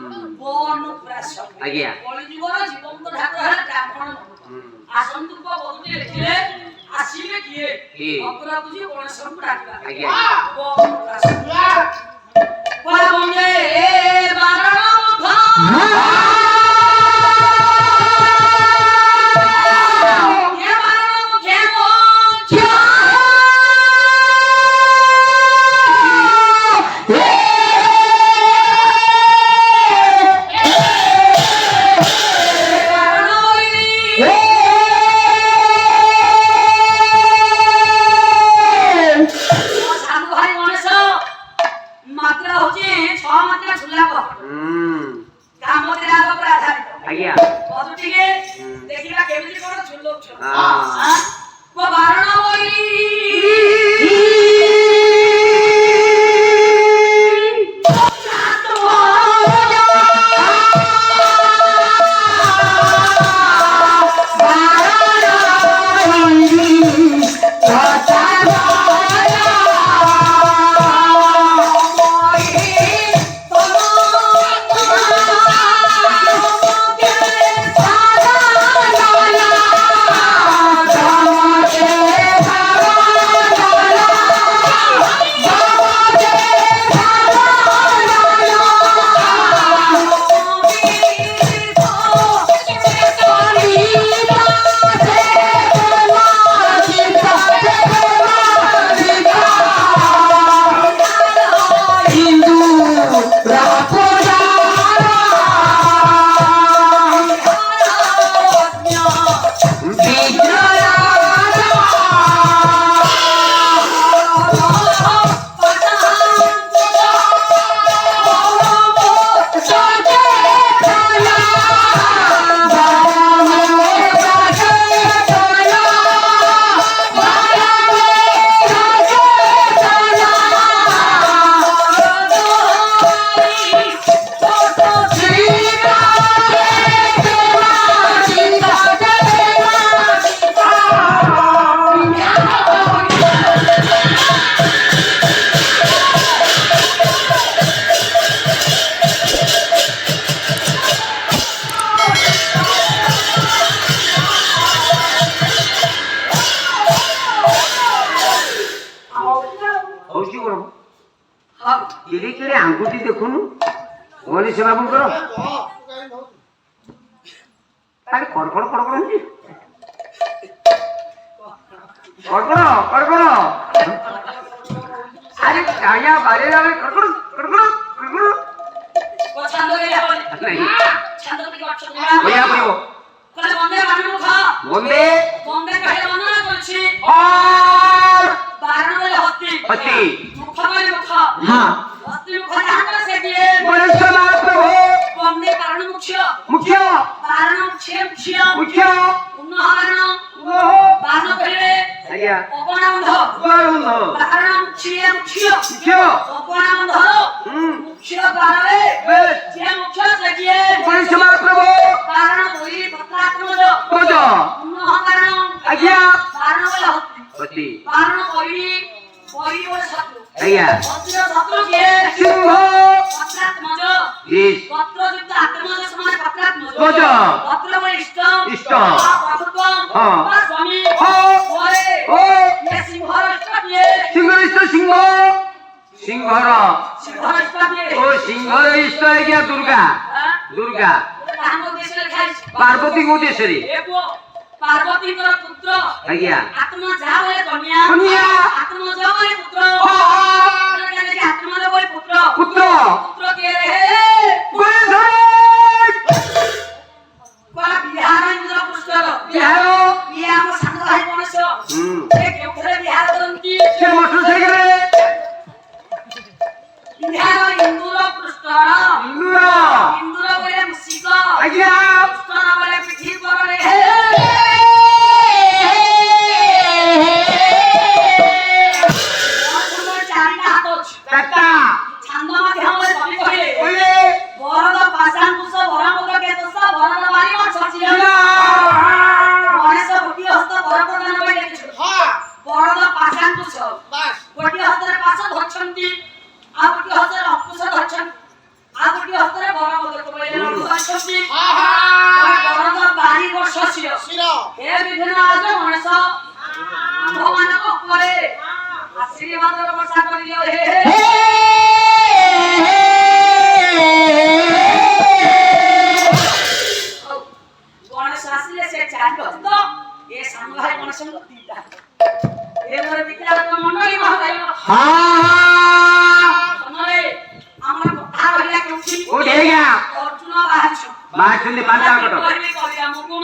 ବନପ୍ରାସ ଆଜ୍ଞା କଳିଯୁଗର ଜୀବନ୍ତ ଠାକୁର ହେଲା ବ୍ରାହ୍ମଣ ଆସନ୍ତୁ ବଦୁଟି ଲେଖିଲେ ଆସିଲେ କିଏ ଅପରାଧୀ ଗଣେଶଙ୍କୁ ଡାକିବା ଆଜ୍ଞା ବନପ୍ରାସ ବନ୍ଦେ ବାରଣ ଆଜ୍ଞା ଟିକେ ଦେଖିବା କେମିତି କଣ ଝୁଲଉଛ ବାରଣ ଆଙ୍ଗୁଠି ଦେଖୁନୁ ଗଣେଶ ବାବୁଙ୍କର କଡ଼କଡ଼ କଡ଼କଡ଼ ହେଇଛି କଡ଼କଡ଼ କଡ଼କଡ଼ ଆରେ କାଳିଆ ବାରିରେ କଡ଼କଡ଼ କଡ଼କଡ଼ କଡ଼କଡ଼ ବନ୍ଦେ मुख्य दुर्गा दुर्गा पार्वती को देशरी पार्वती पुत्र आज्ञा आत्मा जावे कन्या कन्या आत्मा जावे पुत्र आत्मा जावे पुत्र पुत्र पुत्र के रहे गणेश कोला बिहार इंद्र पुष्कर बिहार बिहार में संग भाई गणेश ए केउथरे बिहार करंती से मोटरसाइकिल बिहार इंद्र पुष्कर इंद्र बोले मुसिक आज्ञा पुष्कर बोले पिठी पर रे छंद माध्यम ଅଛନ୍ତି ବଳଦ ବାରି ବର୍ଷ ଶିର ଏ ବିଭିନ୍ନ ରାଜ୍ୟ ମଣିଷ ଆମ୍ଭମାନଙ୍କ ଉପରେ ଆଶୀର୍ବାଦର ବର୍ଷା କରିଦିଅ ହେ ଗଣେଶ ଆସିଲେ ସେ ଚାରି ହସ୍ତ ଏ ସାନ ଭାଇ ଗଣେଶଙ୍କ ଦିଟା ଏ ମୋର ବିଚାରକ ମଣ୍ଡଳୀ ମହୋଦୟ ସମୟରେ ଆମର କଥା କହିଲା କେଉଁଠି କୋଉଠି ଆଜ୍ଞା ଅର୍ଜୁନ ବାହାରିଛୁ ବାହାରିଛନ୍ତି ପାଞ୍ଚ ଆଙ୍କଟ କହିବି କହିବା ମୁଁ